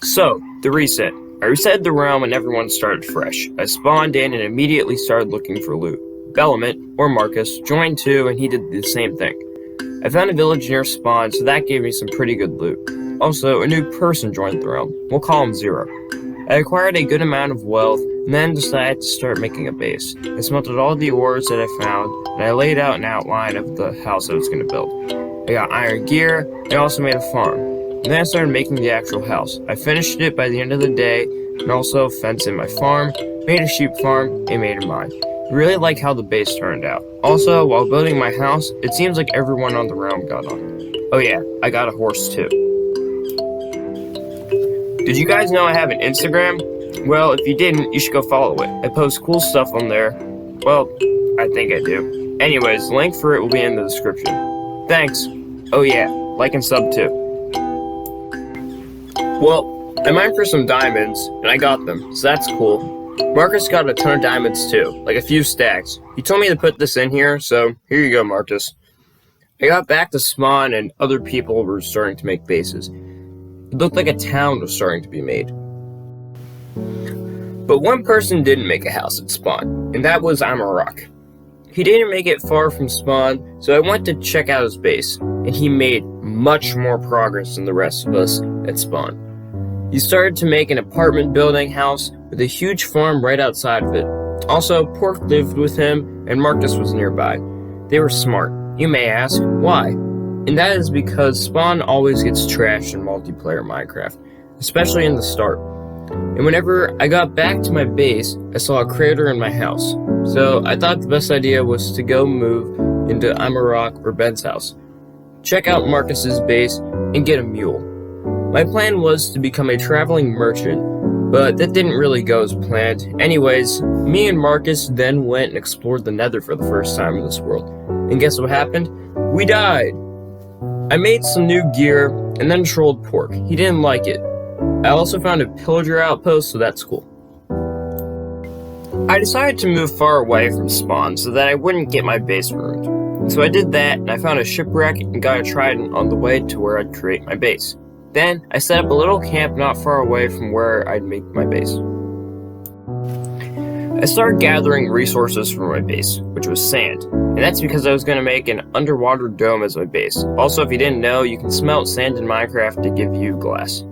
So, the reset. I reset the realm and everyone started fresh. I spawned in and immediately started looking for loot. Belement, or Marcus, joined too and he did the same thing. I found a village near spawn, so that gave me some pretty good loot. Also, a new person joined the realm. We'll call him Zero. I acquired a good amount of wealth and then decided to start making a base. I smelted all the ores that I found and I laid out an outline of the house I was going to build. I got iron gear, and I also made a farm. And then I started making the actual house. I finished it by the end of the day, and also fenced in my farm, made a sheep farm, and made a mine. I really like how the base turned out. Also, while building my house, it seems like everyone on the realm got on. Oh yeah, I got a horse too. Did you guys know I have an Instagram? Well, if you didn't, you should go follow it. I post cool stuff on there. Well, I think I do. Anyways, the link for it will be in the description. Thanks. Oh yeah, like and sub too. Well, I mined for some diamonds, and I got them, so that's cool. Marcus got a ton of diamonds too, like a few stacks. He told me to put this in here, so here you go, Marcus. I got back to spawn, and other people were starting to make bases. It looked like a town was starting to be made. But one person didn't make a house at spawn, and that was Amarok. He didn't make it far from spawn, so I went to check out his base, and he made much more progress than the rest of us at spawn. He started to make an apartment building house with a huge farm right outside of it. Also, Pork lived with him, and Marcus was nearby. They were smart. You may ask, why? And that is because spawn always gets trashed in multiplayer Minecraft, especially in the start. And whenever I got back to my base, I saw a crater in my house. So I thought the best idea was to go move into Amarok or Ben's house, check out Marcus's base, and get a mule. My plan was to become a traveling merchant, but that didn't really go as planned. Anyways, me and Marcus then went and explored the Nether for the first time in this world. And guess what happened? We died! I made some new gear, and then trolled Pork. He didn't like it. I also found a pillager outpost, so that's cool. I decided to move far away from spawn so that I wouldn't get my base ruined. So I did that, and I found a shipwreck and got a trident on the way to where I'd create my base. Then, I set up a little camp not far away from where I'd make my base. I started gathering resources for my base, which was sand, and that's because I was going to make an underwater dome as my base. Also, if you didn't know, you can smelt sand in Minecraft to give you glass.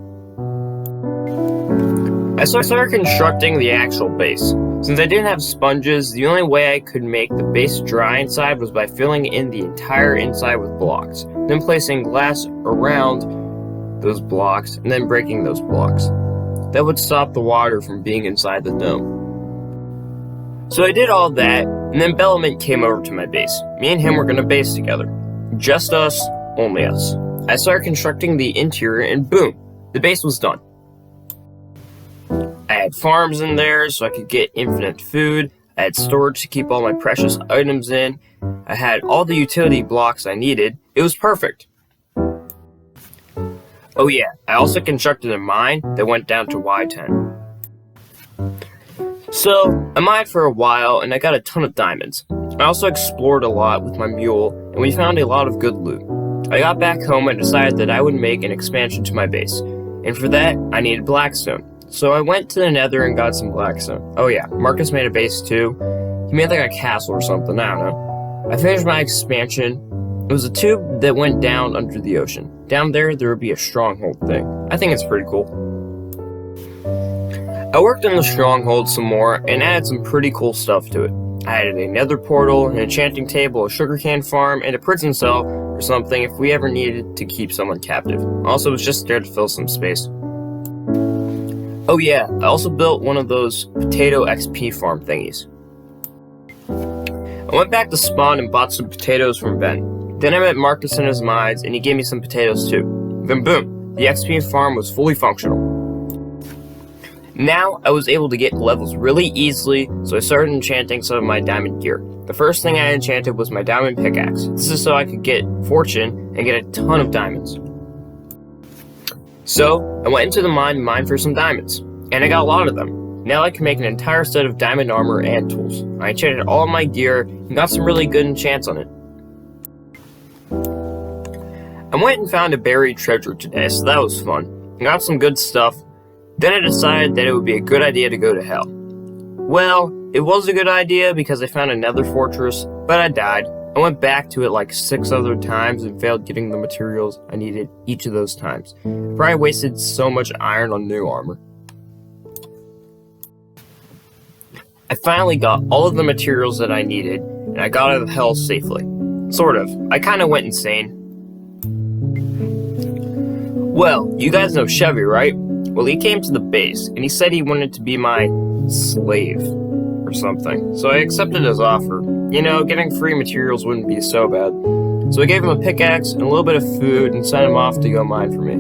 I started constructing the actual base. Since I didn't have sponges, the only way I could make the base dry inside was by filling in the entire inside with blocks, then placing glass around those blocks, and then breaking those blocks. That would stop the water from being inside the dome. So I did all that, and then Belement came over to my base. Me and him were gonna base together. Just us, only us. I started constructing the interior, and boom, the base was done. I had farms in there so I could get infinite food. I had storage to keep all my precious items in. I had all the utility blocks I needed. It was perfect. Oh yeah, I also constructed a mine that went down to Y10. So, I mined for a while and I got a ton of diamonds. I also explored a lot with my mule and we found a lot of good loot. I got back home and decided that I would make an expansion to my base. And for that, I needed blackstone. So I went to the Nether and got some blackstone. Oh yeah, Marcus made a base too. He made like a castle or something, I don't know. I finished my expansion. It was a tube that went down under the ocean. Down there would be a stronghold thing. I think it's pretty cool. I worked on the stronghold some more and added some pretty cool stuff to it. I added a nether portal, an enchanting table, a sugarcane farm, and a prison cell or something if we ever needed to keep someone captive. Also, it was just there to fill some space. Oh yeah, I also built one of those potato XP farm thingies. I went back to spawn and bought some potatoes from Ben. Then I met Marcus in his mines and he gave me some potatoes too. Then boom, the XP farm was fully functional. Now I was able to get levels really easily, so I started enchanting some of my diamond gear. The first thing I enchanted was my diamond pickaxe. This is so I could get fortune and get a ton of diamonds. So, I went into the mine to mine for some diamonds, and I got a lot of them. Now I can make an entire set of diamond armor and tools. I enchanted all of my gear and got some really good enchants on it. I went and found a buried treasure today, so that was fun. I got some good stuff, Then I decided that it would be a good idea to go to hell. Well, it was a good idea because I found another fortress, but I died. I went back to it like 6 other times and failed getting the materials I needed each of those times. I probably wasted so much iron on new armor. I finally got all of the materials that I needed, and I got out of hell safely. Sort of. I kind of went insane. Well, you guys know Chevy, right? Well, he came to the base, and he said he wanted to be my slave or something. So I accepted his offer. You know, getting free materials wouldn't be so bad. So I gave him a pickaxe and a little bit of food and sent him off to go mine for me.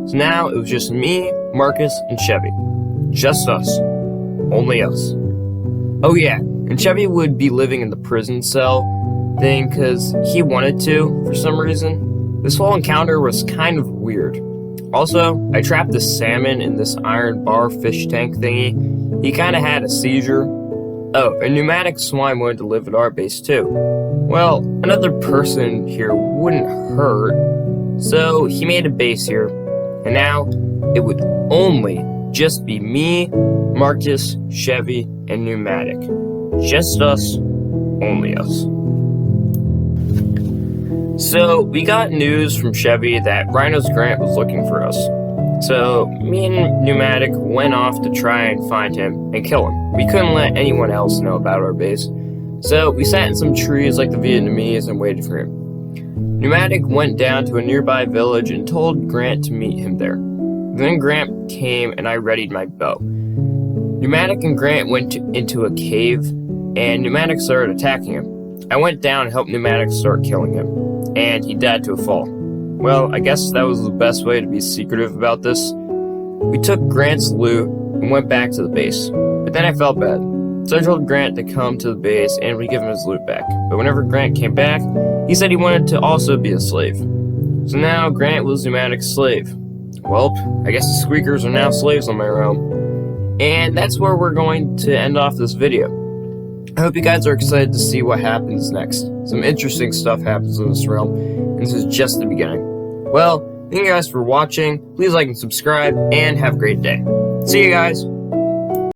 So now it was just me, Marcus, and Chevy. Just us. Only us. Oh yeah, and Chevy would be living in the prison cell thing because he wanted to, for some reason. This whole encounter was kind of weird. Also, I trapped this salmon in this iron bar fish tank thingy. He kind of had a seizure. Oh, and Pneumatic Swine wanted to live at our base too. Well, another person here wouldn't hurt, so he made a base here. And now, it would only just be me, Marcus, Chevy, and Pneumatic. Just us, only us. So, we got news from Chevy that Rhino's Grant was looking for us. So, me and Pneumatic went off to try and find him and kill him. We couldn't let anyone else know about our base. So, we sat in some trees like the Vietnamese and waited for him. Pneumatic went down to a nearby village and told Grant to meet him there. Then Grant came and I readied my bow. Pneumatic and Grant went into a cave and Pneumatic started attacking him. I went down and helped Pneumatic start killing him, and he died to a fall. Well, I guess that was the best way to be secretive about this. We took Grant's loot and went back to the base, but then I felt bad. So I told Grant to come to the base and we'd give him his loot back. But whenever Grant came back, he said he wanted to also be a slave. So now Grant was Pneumatic's slave. Well, I guess the Squeakers are now slaves on my realm. And that's where we're going to end off this video. I hope you guys are excited to see what happens next. Some interesting stuff happens in this realm, and this is just the beginning. Well, thank you guys for watching. Please like and subscribe, and have a great day. See you guys!